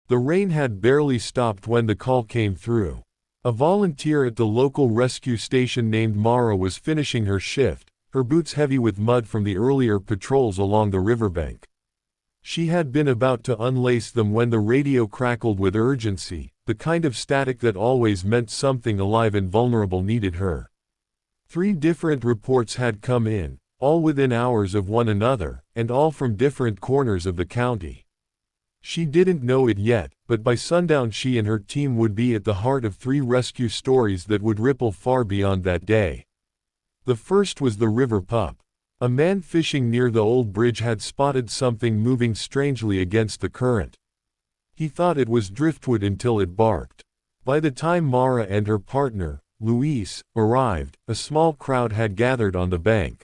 The rain had barely stopped when the call came through. A volunteer at the local rescue station named Mara was finishing her shift, her boots heavy with mud from the earlier patrols along the riverbank. She had been about to unlace them when the radio crackled with urgency, the kind of static that always meant something alive and vulnerable needed her. 3 different reports had come in, all within hours of one another, and all from different corners of the county. She didn't know it yet, but by sundown she and her team would be at the heart of 3 rescue stories that would ripple far beyond that day. The first was the river pup. A man fishing near the old bridge had spotted something moving strangely against the current. He thought it was driftwood until it barked. By the time Mara and her partner, Luis, arrived, a small crowd had gathered on the bank.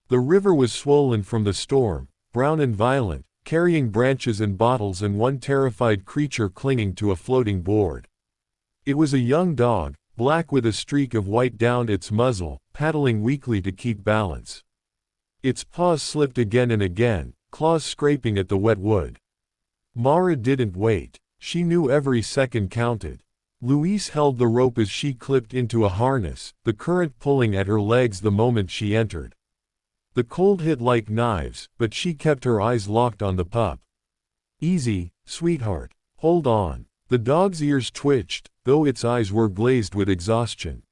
The river was swollen from the storm, brown and violent, carrying branches and bottles and one terrified creature clinging to a floating board. It was a young dog, black with a streak of white down its muzzle, paddling weakly to keep balance. Its paws slipped again and again, claws scraping at the wet wood. Mara didn't wait. She knew every second counted. Luis held the rope as she clipped into a harness, the current pulling at her legs the moment she entered. The cold hit like knives, but she kept her eyes locked on the pup. "Easy, sweetheart. Hold on." The dog's ears twitched, though its eyes were glazed with exhaustion.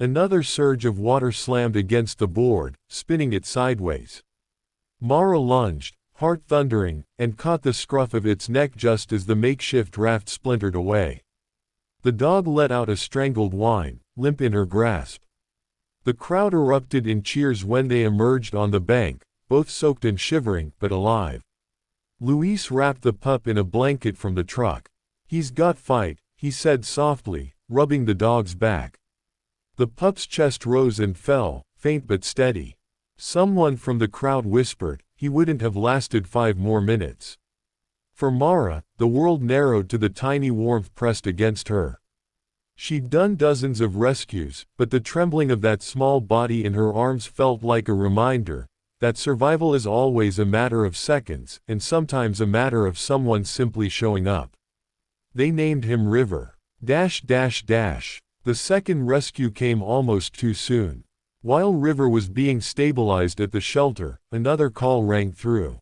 Another surge of water slammed against the board, spinning it sideways. Mara lunged, heart thundering, and caught the scruff of its neck just as the makeshift raft splintered away. The dog let out a strangled whine, limp in her grasp. The crowd erupted in cheers when they emerged on the bank, both soaked and shivering, but alive. Luis wrapped the pup in a blanket from the truck. "He's got fight," he said softly, rubbing the dog's back. The pup's chest rose and fell, faint but steady. Someone from the crowd whispered, "He wouldn't have lasted 5 more minutes." For Mara, the world narrowed to the tiny warmth pressed against her. She'd done dozens of rescues, but the trembling of that small body in her arms felt like a reminder that survival is always a matter of seconds, and sometimes a matter of someone simply showing up. They named him River. The second rescue came almost too soon. While River was being stabilized at the shelter, another call rang through.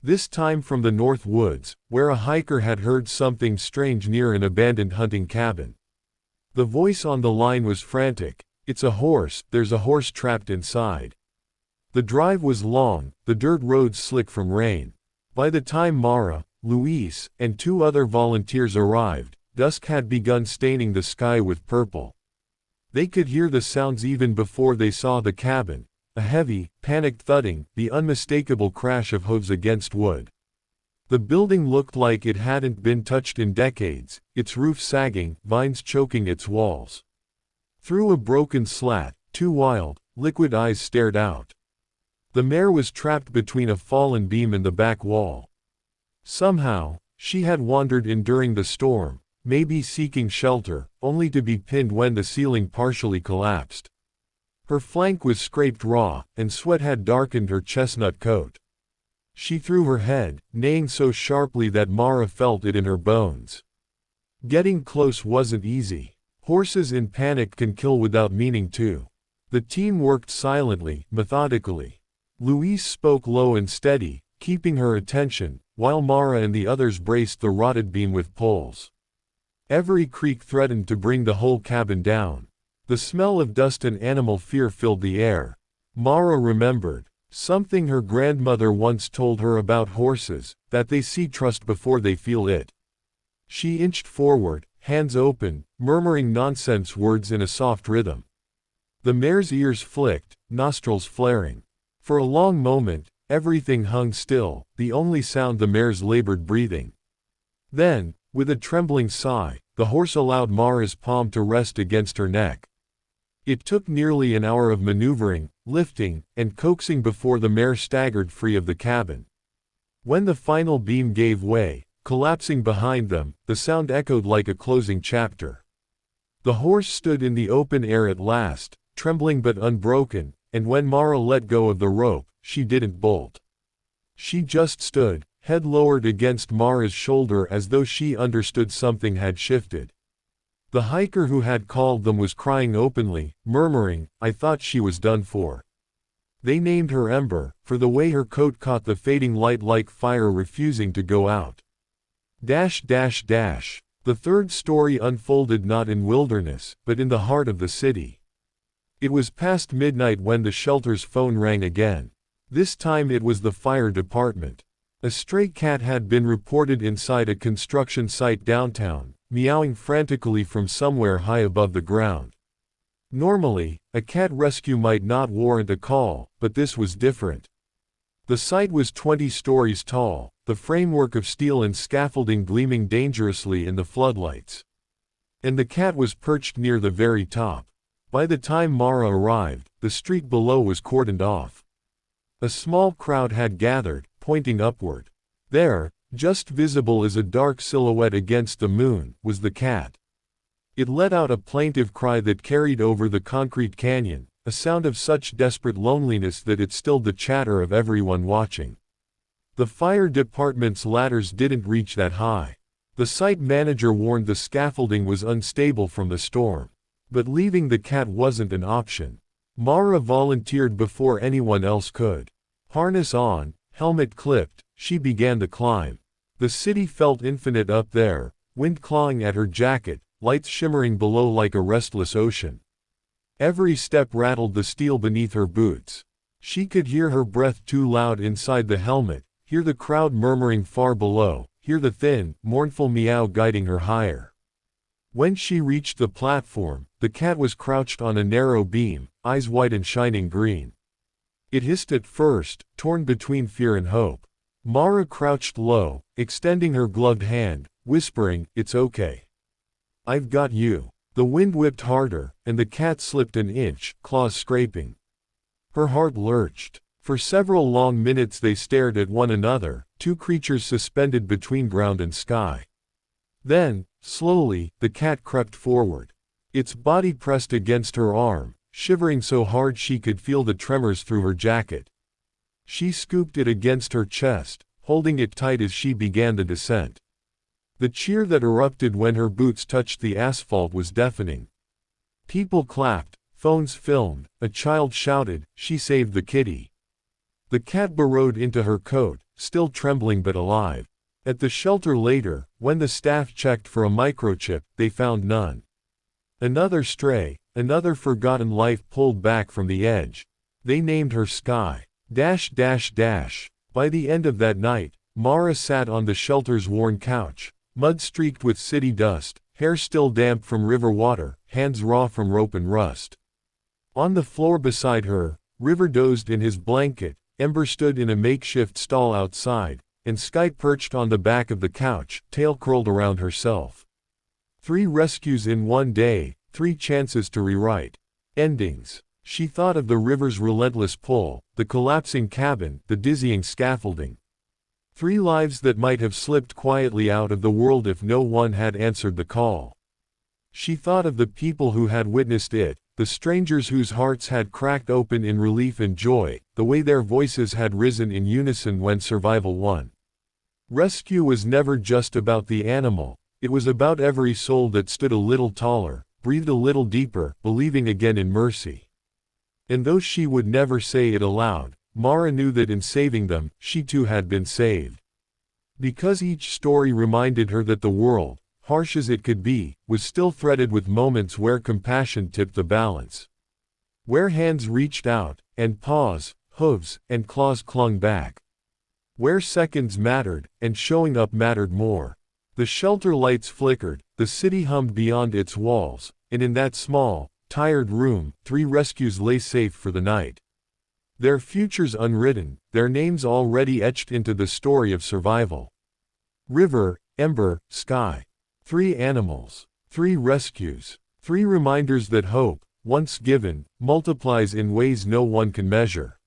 This time from the North Woods, where a hiker had heard something strange near an abandoned hunting cabin. The voice on the line was frantic. "It's a horse, there's a horse trapped inside." The drive was long, the dirt roads slick from rain. By the time Mara, Luis, and 2 other volunteers arrived, dusk had begun staining the sky with purple. They could hear the sounds even before they saw the cabin, a heavy, panicked thudding, the unmistakable crash of hooves against wood. The building looked like it hadn't been touched in decades, its roof sagging, vines choking its walls. Through a broken slat, 2 wild, liquid eyes stared out. The mare was trapped between a fallen beam and the back wall. Somehow, she had wandered in during the storm, maybe seeking shelter, only to be pinned when the ceiling partially collapsed. Her flank was scraped raw, and sweat had darkened her chestnut coat. She threw her head, neighing so sharply that Mara felt it in her bones. Getting close wasn't easy. Horses in panic can kill without meaning to. The team worked silently, methodically. Luis spoke low and steady, keeping her attention, while Mara and the others braced the rotted beam with poles. Every creak threatened to bring the whole cabin down. The smell of dust and animal fear filled the air. Mara remembered something her grandmother once told her about horses, that they see trust before they feel it. She inched forward, hands open, murmuring nonsense words in a soft rhythm. The mare's ears flicked, nostrils flaring. For a long moment, everything hung still, the only sound the mare's labored breathing. Then, with a trembling sigh, the horse allowed Mara's palm to rest against her neck. It took nearly an hour of maneuvering, lifting, and coaxing before the mare staggered free of the cabin. When the final beam gave way, collapsing behind them, the sound echoed like a closing chapter. The horse stood in the open air at last, trembling but unbroken, and when Mara let go of the rope, she didn't bolt. She just stood, head lowered against Mara's shoulder as though she understood something had shifted. The hiker who had called them was crying openly, murmuring, "I thought she was done for." They named her Ember, for the way her coat caught the fading light like fire refusing to go out. The third story unfolded not in wilderness, but in the heart of the city. It was past midnight when the shelter's phone rang again. This time it was the fire department. A stray cat had been reported inside a construction site downtown, meowing frantically from somewhere high above the ground. Normally, a cat rescue might not warrant a call, but this was different. The site was 20 stories tall, the framework of steel and scaffolding gleaming dangerously in the floodlights. And the cat was perched near the very top. By the time Mara arrived, the street below was cordoned off. A small crowd had gathered, pointing upward. There, just visible as a dark silhouette against the moon, was the cat. It let out a plaintive cry that carried over the concrete canyon, a sound of such desperate loneliness that it stilled the chatter of everyone watching. The fire department's ladders didn't reach that high. The site manager warned the scaffolding was unstable from the storm. But leaving the cat wasn't an option. Mara volunteered before anyone else could. Harness on, helmet clipped, she began the climb. The city felt infinite up there, wind clawing at her jacket, lights shimmering below like a restless ocean. Every step rattled the steel beneath her boots. She could hear her breath too loud inside the helmet, hear the crowd murmuring far below, hear the thin, mournful meow guiding her higher. When she reached the platform, the cat was crouched on a narrow beam, eyes white and shining green. It hissed at first, torn between fear and hope. Mara crouched low, extending her gloved hand, whispering, "It's okay. I've got you." The wind whipped harder, and the cat slipped an inch, claws scraping. Her heart lurched. For several long minutes they stared at one another, two creatures suspended between ground and sky. Then, slowly, the cat crept forward. Its body pressed against her arm, shivering so hard she could feel the tremors through her jacket. She scooped it against her chest, holding it tight as she began the descent. The cheer that erupted when her boots touched the asphalt was deafening. People clapped, phones filmed, a child shouted, "She saved the kitty." The cat burrowed into her coat, still trembling but alive. At the shelter later, when the staff checked for a microchip, they found none. Another stray, another forgotten life pulled back from the edge. They named her Sky. By the end of that night, Mara sat on the shelter's worn couch, mud-streaked with city dust, hair still damp from river water, hands raw from rope and rust. On the floor beside her, River dozed in his blanket, Ember stood in a makeshift stall outside, and Sky perched on the back of the couch, tail curled around herself. 3 rescues in one day, 3 chances to rewrite endings. She thought of the river's relentless pull, the collapsing cabin, the dizzying scaffolding. 3 lives that might have slipped quietly out of the world if no one had answered the call. She thought of the people who had witnessed it, the strangers whose hearts had cracked open in relief and joy, the way their voices had risen in unison when survival won. Rescue was never just about the animal, it was about every soul that stood a little taller, breathed a little deeper, believing again in mercy. And though she would never say it aloud, Mara knew that in saving them, she too had been saved. Because each story reminded her that the world, harsh as it could be, was still threaded with moments where compassion tipped the balance. Where hands reached out, and paws, hooves, and claws clung back. Where seconds mattered, and showing up mattered more. The shelter lights flickered, the city hummed beyond its walls, and in that small, tired room, 3 rescues lay safe for the night. Their futures unwritten, their names already etched into the story of survival. River, Ember, Sky. 3 animals. 3 rescues. 3 reminders that hope, once given, multiplies in ways no one can measure.